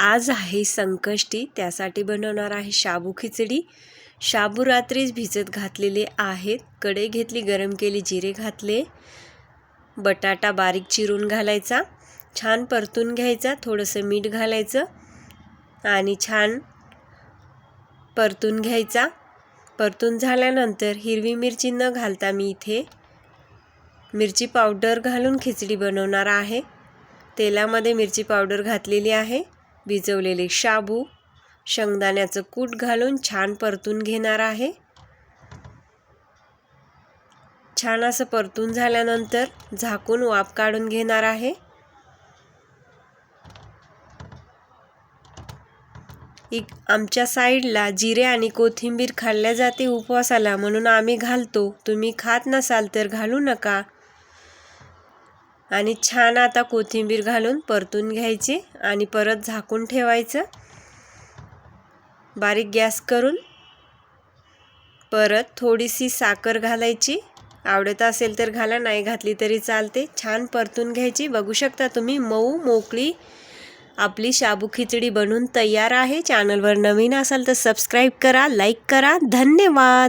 आज आहे संकष्टी, त्यासाठी बनवणार आहे शाबू खिचडी। शाबू रात्रीच भिजत घातलेले आहेत। कढई घेतली, गरम केली, जिरे घातले, बटाटा बारीक चिरून घालायचा, छान परतून घ्यायचा, थोडंसं मीठ घालायचं आणि छान परतून घ्यायचा। परतून झाल्यानंतर हिरवी मिरची न घालता मी इथे मिरची पावडर घालून खिचडी बनवणार आहे। तेलामध्ये मिरची पावडर घातलेली आहे। भिजवलेले शाबू, शेंगदाण्याचं कूट घालून छान परतून घेणार आहे। छान असं परतून झाल्यानंतर झाकून वाफ काढून घेणार आहे। आमच्या साईडला जिरे आणि कोथिंबीर खाल्ल्या जाते उपवासाला, म्हणून आम्ही घालतो। तुम्ही खात नसाल तर घालू नका। आणि छान आता कोथिंबीर घालून परतून घ्यायचे आणि परत झाकून ठेवायचं। बारीक गॅस करून परत थोडीशी साखर घालायची, आवडत असेल तर घाला, नाही घातली तरी चालते। छान परतून घ्यायची। बघू शकता तुम्ही मऊ मोकळी आपली शाबू खिचडी बनून तयार आहे। चॅनलवर नवीन असाल तर सबस्क्राईब करा, लाईक करा। धन्यवाद।